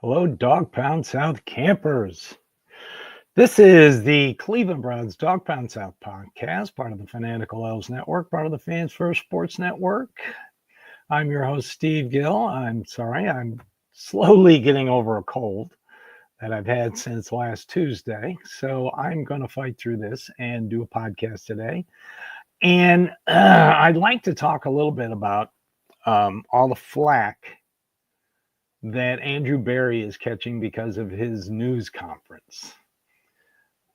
Hello, Dawgpound South campers. This is the Cleveland Browns Dawgpound South podcast, part of the Fanatical Elves Network, part of the Fans First Sports Network. I'm your host, Steve Gill. I'm sorry, I'm slowly getting over a cold that I've had since last Tuesday. So I'm going to fight through this and do a podcast today. And I'd like to talk a little bit about all the flack that Andrew Berry is catching because of his news conference.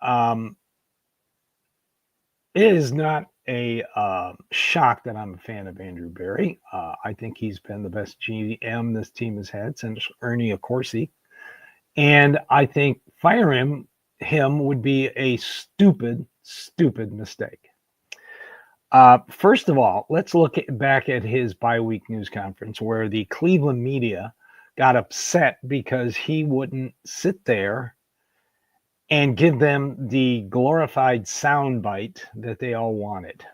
Um, it is not a shock that I'm a fan of Andrew Berry. I think he's been the best GM this team has had since Ernie Accorsi, and I think him would be a stupid mistake. First of all, let's look back at his bye-week news conference where the Cleveland media got upset because he wouldn't sit there and give them the glorified soundbite that they all wanted.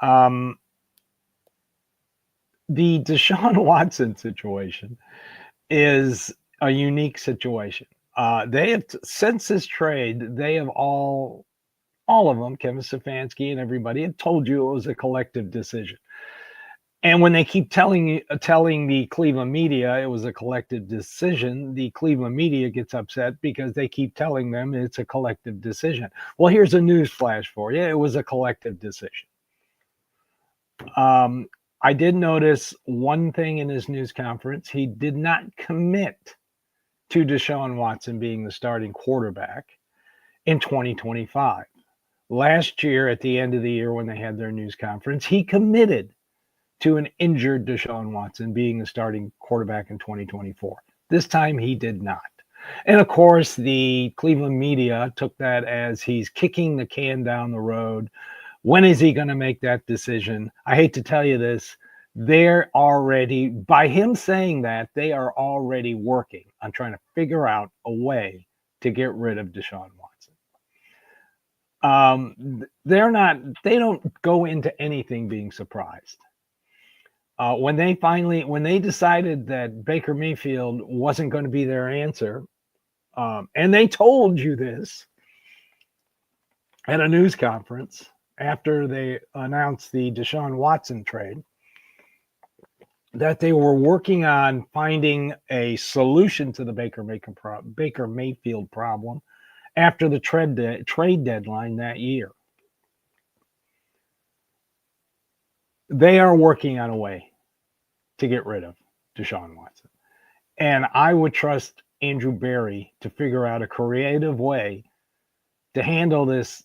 The Deshaun Watson situation is a unique situation. They have, since this trade, they have all of them, Kevin Stefanski and everybody, have told you it was a collective decision. And when they keep telling the Cleveland media it was a collective decision, the Cleveland media gets upset because they keep telling them it's a collective decision. Well, here's a news flash for you. It was a collective decision. I did notice one thing in his news conference. He did not commit to Deshaun Watson being the starting quarterback in 2025. Last year, at the end of the year when they had their news conference, he committed to an injured Deshaun Watson being the starting quarterback in 2024. This time he did not. And of course, the Cleveland media took that as he's kicking the can down the road. When is he going to make that decision? I hate to tell you this. They're already, by him saying that, they are already working on trying to figure out a way to get rid of Deshaun Watson. They don't go into anything being surprised. When they decided that Baker Mayfield wasn't going to be their answer, and they told you this at a news conference after they announced the Deshaun Watson trade, that they were working on finding a solution to the Baker Mayfield problem after the trade deadline that year. They are working on a way to get rid of Deshaun Watson. And I would trust Andrew Berry to figure out a creative way to handle this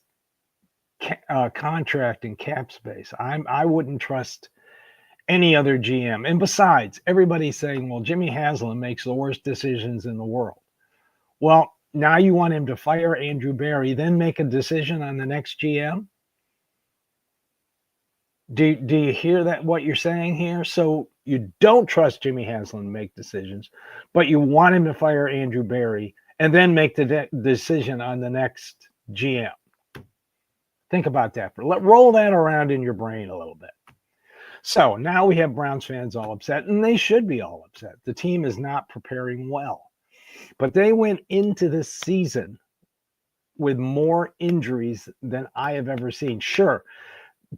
contract and cap space. I wouldn't trust any other GM. And besides, everybody's saying, well, Jimmy Haslam makes the worst decisions in the world. Well, now you want him to fire Andrew Berry, then make a decision on the next GM? Do you hear that, what you're saying here? So you don't trust Jimmy Haslam to make decisions, but you want him to fire Andrew Berry and then make the decision on the next GM. Think about that. Roll that around in your brain a little bit. So now we have Browns fans all upset, and they should be all upset. The team is not preparing well. But they went into this season with more injuries than I have ever seen. Sure,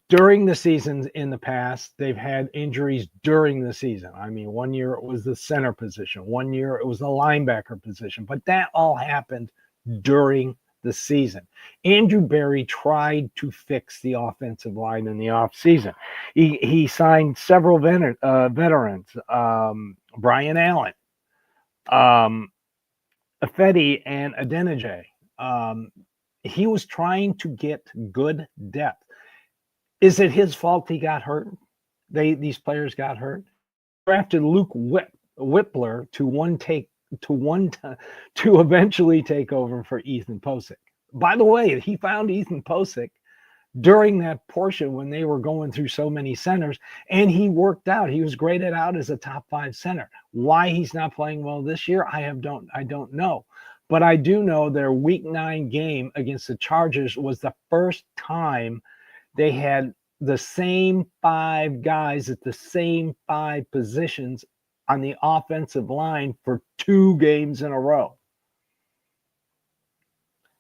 during the seasons in the past, they've had injuries during the season. I mean, one year it was the center position, one year it was the linebacker position, but that all happened during the season. Andrew Berry tried to fix the offensive line in the offseason. He signed several veterans, Brian Allen, Ifedi, and Adeniji. He was trying to get good depth. Is it his fault he got hurt? These players got hurt. Drafted Luke Whippler to eventually take over for Ethan Posick. By the way, he found Ethan Posick during that portion when they were going through so many centers, and he worked out. He was graded out as a top 5 center. Why he's not playing well this year, I don't know. But I do know their Week 9 game against the Chargers was the first time they had the same 5 guys at the same 5 positions on the offensive line for 2 games in a row.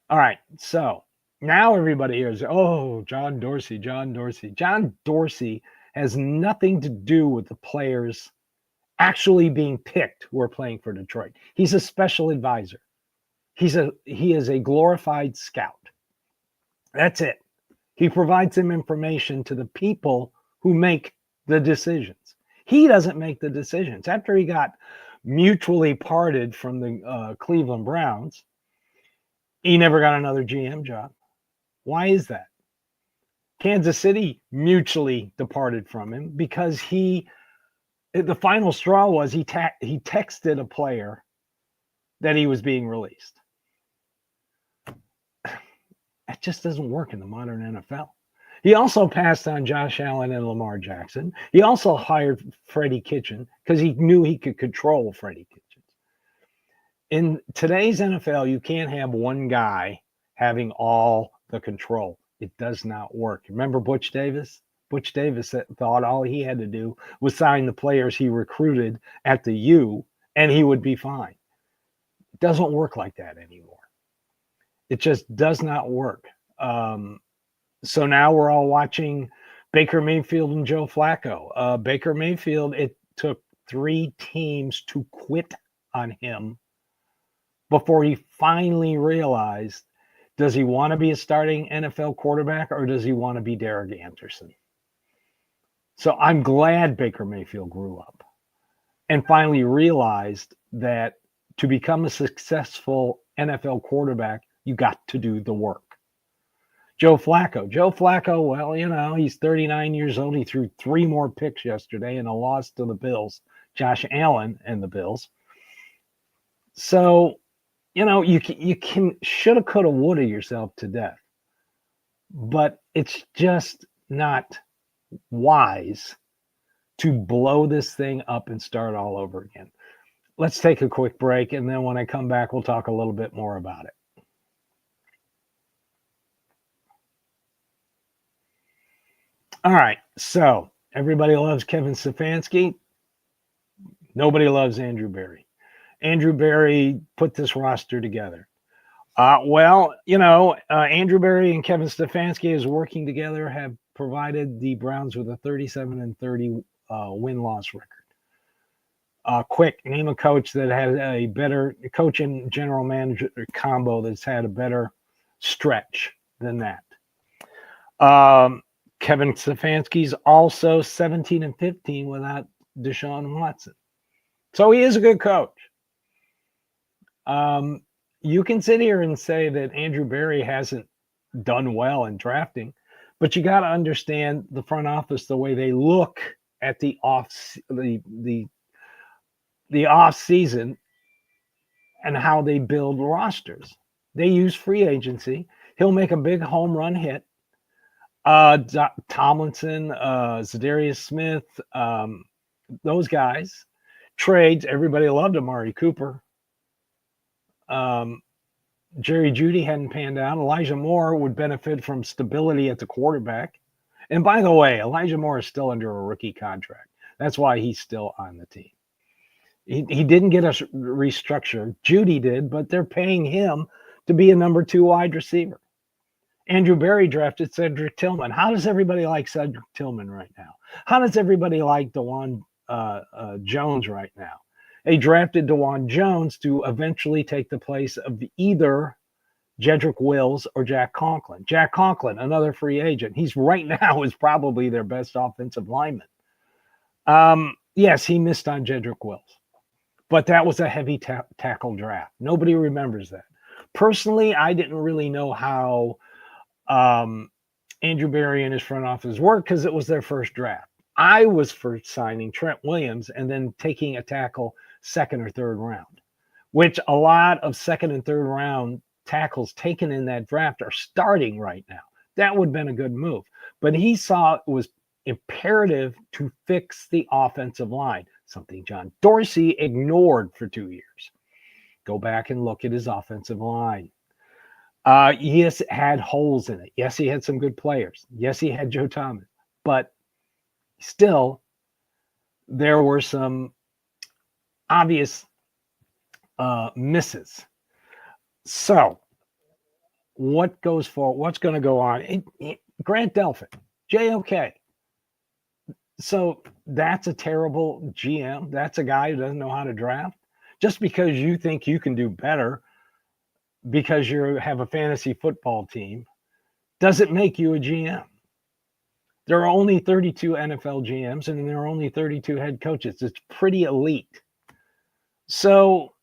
All right, so now everybody hears, oh, John Dorsey, John Dorsey. John Dorsey has nothing to do with the players actually being picked who are playing for Detroit. He's a special advisor. He is a glorified scout. That's it. He provides some information to the people who make the decisions. He doesn't make the decisions. After he got mutually parted from the Cleveland Browns, he never got another GM job. Why is that? Kansas City mutually departed from him because the final straw was he texted a player that he was being released. That just doesn't work in the modern NFL. He also passed on Josh Allen and Lamar Jackson. He also hired Freddie Kitchen because he knew he could control Freddie Kitchens. In today's NFL, you can't have one guy having all the control. It does not work. Remember Butch Davis? Butch Davis thought all he had to do was sign the players he recruited at the U, and he would be fine. It doesn't work like that anymore. It just does not work. So now we're all watching Baker Mayfield and Joe Flacco. Baker Mayfield, it took 3 teams to quit on him before he finally realized, does he want to be a starting NFL quarterback or does he want to be Derek Anderson? So I'm glad Baker Mayfield grew up and finally realized that to become a successful NFL quarterback, you got to do the work. Joe Flacco, well, he's 39 years old. He threw 3 more picks yesterday in a loss to the Bills, Josh Allen and the Bills. So, you can shoulda, coulda, woulda yourself to death. But it's just not wise to blow this thing up and start all over again. Let's take a quick break, and then when I come back, we'll talk a little bit more about it. All right, so everybody loves Kevin Stefanski. Nobody loves Andrew Berry. Andrew Berry put this roster together. Andrew Berry and Kevin Stefanski, as working together, have provided the Browns with a 37-30 win-loss record. Quick, name a coach that had a better coach and general manager combo that's had a better stretch than that. Kevin Stefanski's also 17-15 without Deshaun Watson. So he is a good coach. You can sit here and say that Andrew Berry hasn't done well in drafting, but you got to understand the front office, the way they look at the off season and how they build rosters. They use free agency. He'll make a big home run hit. Tomlinson, Zadarius Smith, those guys. Trades. Everybody loved Amari Cooper. Jerry Jeudy hadn't panned out. Elijah Moore would benefit from stability at the quarterback. And by the way, Elijah Moore is still under a rookie contract. That's why he's still on the team. He didn't get a restructure. Jeudy did, but they're paying him to be a number 2 wide receiver. Andrew Berry drafted Cedric Tillman. How does everybody like Cedric Tillman right now? How does everybody like DeJuan Jones right now? They drafted DeJuan Jones to eventually take the place of either Jedrick Wills or Jack Conklin. Jack Conklin, another free agent. He's right now is probably their best offensive lineman. Yes, he missed on Jedrick Wills, but that was a heavy tackle draft. Nobody remembers that. Personally, I didn't really know how Andrew Berry and his front office worked because it was their first draft. I was for signing Trent Williams and then taking a tackle 2nd or 3rd round, which a lot of 2nd and 3rd round tackles taken in that draft are starting right now. That would have been a good move. But he saw it was imperative to fix the offensive line, something John Dorsey ignored for 2 years. Go back and look at his offensive line. Yes, it had holes in it. Yes, he had some good players. Yes, he had Joe Thomas. But still, there were some obvious misses. So what goes for? What's going to go on? Grant Delphin, JOK. So that's a terrible GM. That's a guy who doesn't know how to draft. Just because you think you can do better because you have a fantasy football team doesn't make you a GM. There are only 32 NFL GMs and there are only 32 head coaches. It's pretty elite. So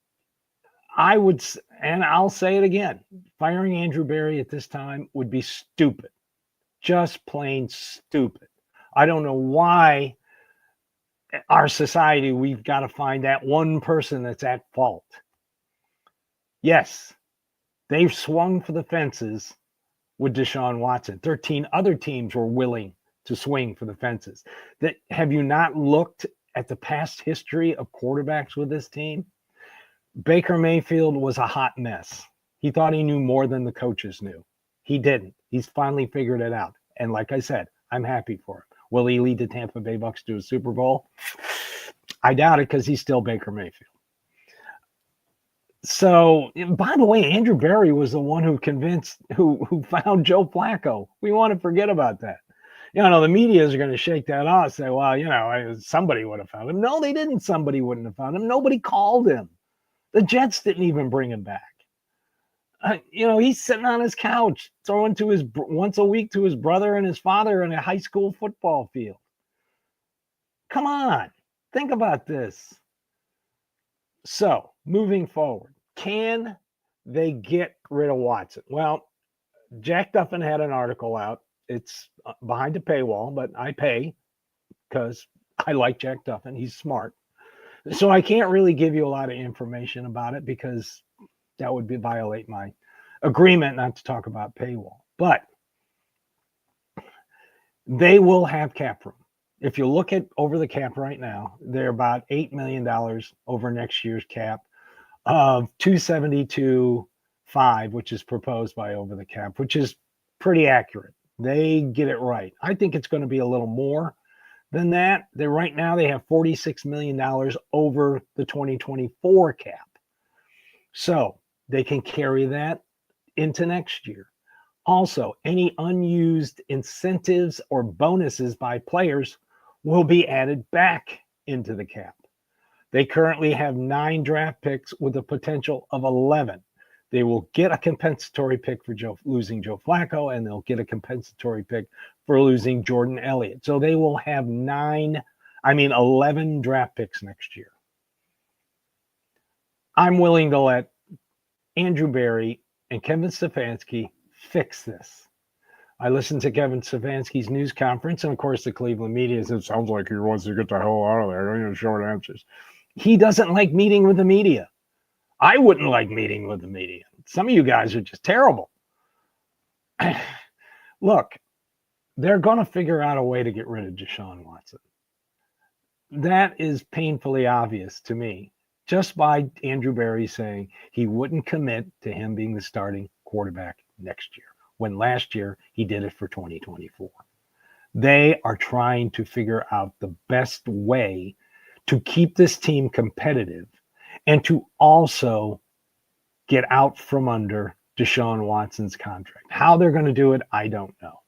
I would, and I'll say it again, firing Andrew Berry at this time would be stupid. Just plain stupid. I don't know why our society, we've got to find that one person that's at fault. Yes, they've swung for the fences with Deshaun Watson. 13 other teams were willing to swing for the fences. Have you not looked at the past history of quarterbacks with this team? Baker Mayfield was a hot mess. He thought he knew more than the coaches knew. He didn't. He's finally figured it out. And like I said, I'm happy for him. Will he lead the Tampa Bay Bucks to a Super Bowl? I doubt it because he's still Baker Mayfield. So, by the way, Andrew Berry was the one who found Joe Flacco. We want to forget about that. The media is going to shake that off, say, well, somebody would have found him. No, they didn't. Somebody wouldn't have found him. Nobody called him. The Jets didn't even bring him back. He's sitting on his couch throwing to once a week to his brother and his father in a high school football field. Come on, think about this. So, moving forward, can they get rid of Watson? Well, Jack Duffin had an article out. It's behind a paywall, but I pay because I like Jack Duffin. He's smart. So I can't really give you a lot of information about it because that would violate my agreement not to talk about paywall. But they will have cap room. If you look at over the cap right now, they're about $8 million over next year's cap of $272.5, which is proposed by over the cap, which is pretty accurate. They get it right. I think it's going to be a little more than that. Right now they have $46 million over the 2024 cap. So they can carry that into next year. Also, any unused incentives or bonuses by players will be added back into the cap. They currently have 9 draft picks with a potential of 11. They will get a compensatory pick for losing Joe Flacco, and they'll get a compensatory pick for losing Jordan Elliott. So they will have 11 draft picks next year. I'm willing to let Andrew Berry and Kevin Stefanski fix this. I listened to Kevin Stefanski's news conference, and of course the Cleveland media said, it sounds like he wants to get the hell out of there. Short answers. He doesn't like meeting with the media. I wouldn't like meeting with the media. Some of you guys are just terrible. Look, they're going to figure out a way to get rid of Deshaun Watson. That is painfully obvious to me, just by Andrew Berry saying he wouldn't commit to him being the starting quarterback next year, when last year he did it for 2024. They are trying to figure out the best way to keep this team competitive and to also get out from under Deshaun Watson's contract. How they're going to do it, I don't know.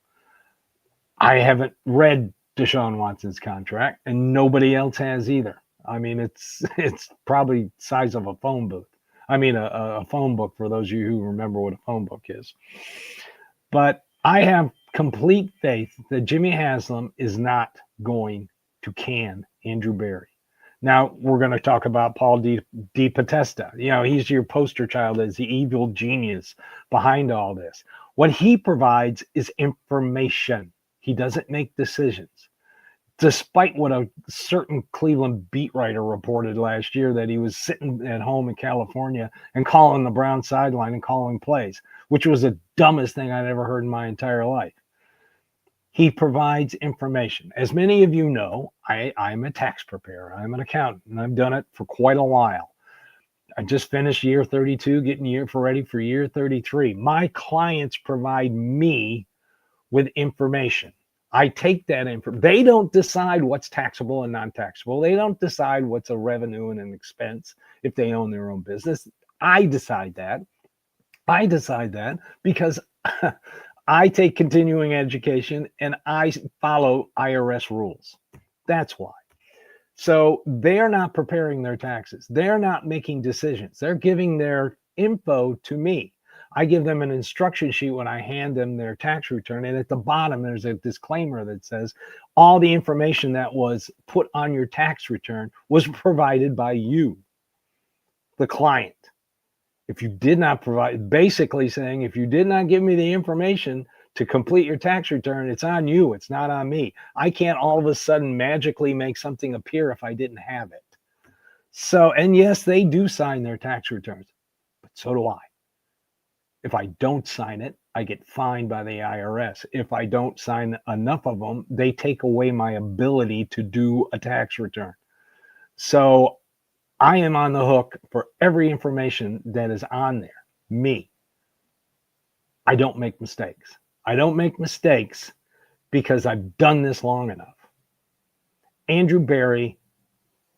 I haven't read Deshaun Watson's contract, and nobody else has either. I mean, it's probably size of a phone booth. A phone book, for those of you who remember what a phone book is. But I have complete faith that Jimmy Haslam is not going to can Andrew Berry. Now, we're going to talk about Paul DePodesta. He's your poster child as the evil genius behind all this. What he provides is information. He doesn't make decisions. Despite what a certain Cleveland beat writer reported last year, that he was sitting at home in California and calling the Brown sideline and calling plays, which was the dumbest thing I'd ever heard in my entire life. He provides information. As many of you know, I'm a tax preparer. I'm an accountant, and I've done it for quite a while. I just finished year 32, getting ready for year 33. My clients provide me with information. I take that information. They don't decide what's taxable and non-taxable. They don't decide what's a revenue and an expense if they own their own business. I decide that. I decide that because I take continuing education and I follow IRS rules. That's why. So they're not preparing their taxes. They're not making decisions. They're giving their info to me. I give them an instruction sheet when I hand them their tax return. And at the bottom, there's a disclaimer that says all the information that was put on your tax return was provided by you, the client. If you did not provide, basically saying, if you did not give me the information to complete your tax return, it's on you. It's not on me. I can't all of a sudden magically make something appear if I didn't have it. So, and yes, they do sign their tax returns, but so do I. If I don't sign it, I get fined by the IRS. If I don't sign enough of them, they take away my ability to do a tax return. So I am on the hook for every information that is on there. Me. I don't make mistakes. I don't make mistakes because I've done this long enough. Andrew Barry,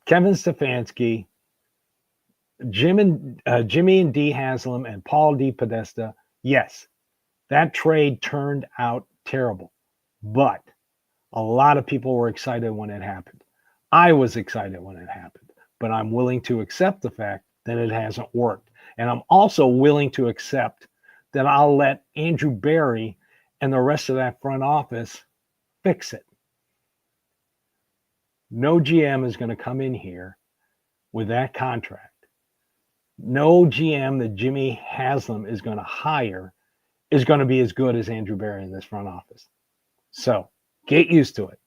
Kevin Stefanski, Jimmy and Dee Haslam, and Paul D. Podesta. Yes, that trade turned out terrible, but a lot of people were excited when it happened. I was excited when it happened, but I'm willing to accept the fact that it hasn't worked. And I'm also willing to accept that I'll let Andrew Barry and the rest of that front office fix it. No GM is going to come in here with that contract. No GM that Jimmy Haslam is going to hire is going to be as good as Andrew Barry in this front office. So get used to it.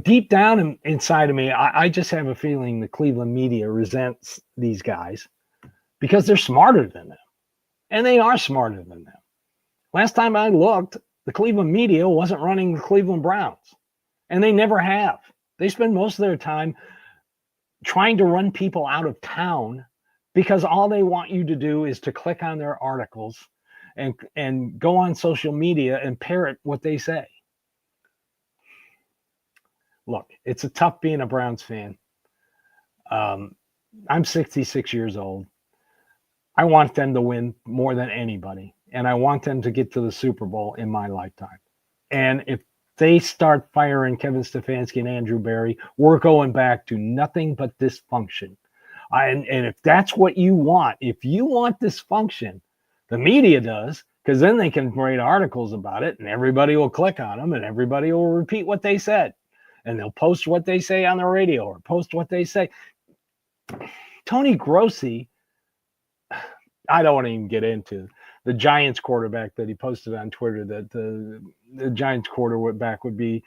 Deep down inside of me, I just have a feeling the Cleveland media resents these guys because they're smarter than them. And they are smarter than them. Last time I looked, the Cleveland media wasn't running the Cleveland Browns. And they never have. They spend most of their time trying to run people out of town because all they want you to do is to click on their articles and go on social media and parrot what they say. Look, it's a tough being a Browns fan. I'm 66 years old. I want them to win more than anybody, and I want them to get to the Super Bowl in my lifetime. And if they start firing Kevin Stefanski and Andrew Barry, we're going back to nothing but dysfunction. And if that's what you want, if you want dysfunction, the media does, because then they can write articles about it, and everybody will click on them, and everybody will repeat what they said. And they'll post what they say on the radio or post what they say. Tony Grossi, I don't want to even get into the Giants quarterback that he posted on Twitter that the Giants quarterback would be,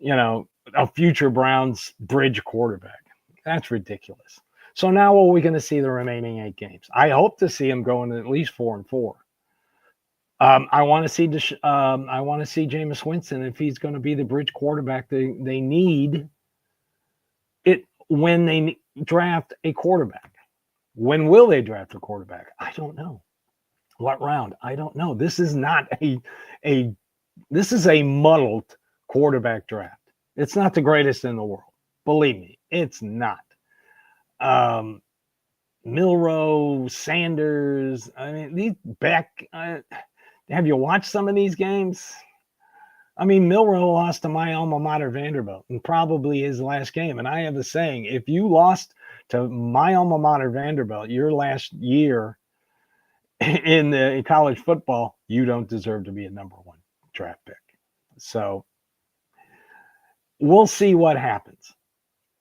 a future Browns bridge quarterback. That's ridiculous. So now are we going to see the remaining 8 games? I hope to see him going at least 4-4. I want to see Jameis Winston if he's going to be the bridge quarterback they need it when they draft a quarterback. When will they draft a quarterback? I don't know. What round? I don't know. This is not this is a muddled quarterback draft. It's not the greatest in the world. Believe me, it's not. Milroe, Sanders, these back. Have you watched some of these games? Milroe lost to my alma mater, Vanderbilt, and probably his last game. And I have a saying, if you lost to my alma mater, Vanderbilt, your last year in college football, you don't deserve to be a number 1 draft pick. So we'll see what happens.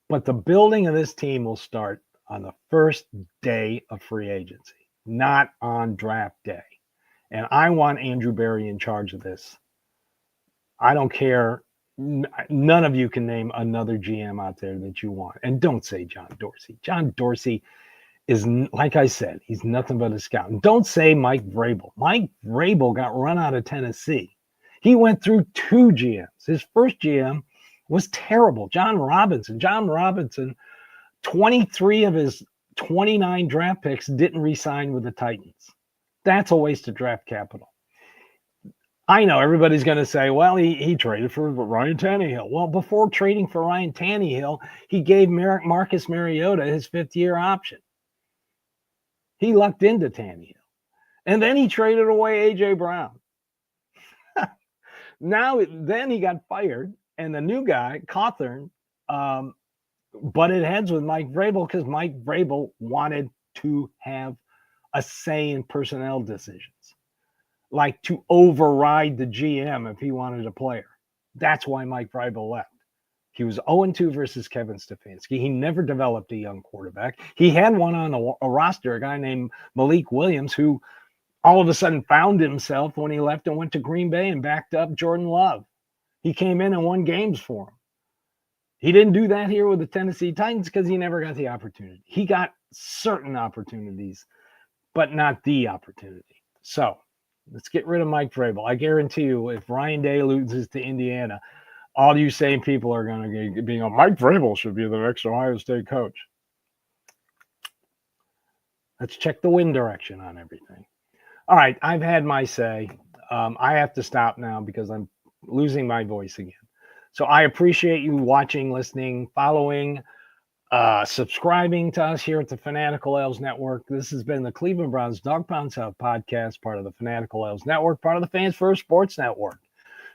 But the building of this team will start on the first day of free agency, not on draft day. And I want Andrew Barry in charge of this. I don't care. None of you can name another GM out there that you want. And don't say John Dorsey. John Dorsey is, like I said, he's nothing but a scout. And don't say Mike Vrabel. Mike Vrabel got run out of Tennessee. He went through 2 GMs. His first GM was terrible. John Robinson, 23 of his 29 draft picks didn't re-sign with the Titans. That's a waste of draft capital. I know everybody's going to say, well, he traded for Ryan Tannehill. Well, before trading for Ryan Tannehill, he gave Marcus Mariota his 5th-year option. He lucked into Tannehill. And then he traded away A.J. Brown. Then he got fired, and the new guy, Cawthorn, butted heads with Mike Vrabel because Mike Vrabel wanted to have a say in personnel decisions, like to override the GM if he wanted a player. That's why Mike Vrabel left. He was 0-2 versus Kevin Stefanski. He never developed a young quarterback. He had one on a roster, a guy named Malik Williams, who all of a sudden found himself when he left and went to Green Bay and backed up Jordan Love. He came in and won games for him. He didn't do that here with the Tennessee Titans because he never got the opportunity. He got certain opportunities, but not the opportunity. So let's get rid of Mike Vrabel. I guarantee you, if Ryan Day loses to Indiana, all you sane people are going to be going, Mike Vrabel should be the next Ohio State coach. Let's check the wind direction on everything. All right, I've had my say. I have to stop now because I'm losing my voice again. So I appreciate you watching, listening, following, subscribing to us here at the Fanatical Elves Network. This has been the Cleveland Browns Dawgpound South podcast, part of the Fanatical Elves Network, part of the Fans First Sports Network.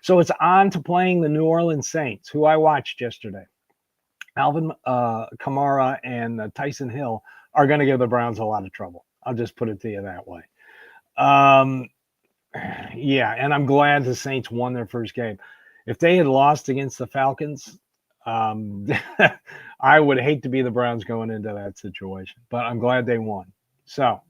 So it's on to playing the New Orleans Saints, who I watched yesterday. Alvin Kamara and Tyson Hill are going to give the Browns a lot of trouble. I'll just put it to you that way. Yeah, and I'm glad the Saints won their first game. If they had lost against the Falcons, I would hate to be the Browns going into that situation, but I'm glad they won. So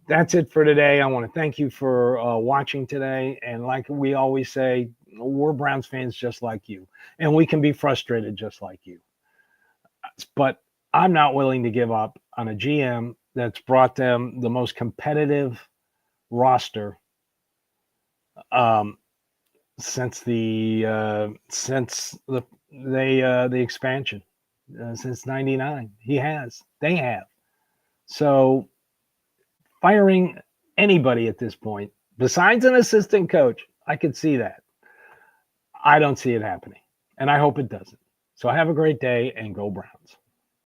that's it for today. I want to thank you for watching today. And like we always say, we're Browns fans just like you, and we can be frustrated just like you. But I'm not willing to give up on a GM that's brought them the most competitive roster since the expansion since '99. They have. So firing anybody at this point, besides an assistant coach, I could see that. I don't see it happening, and I hope it doesn't. So have a great day and go Browns.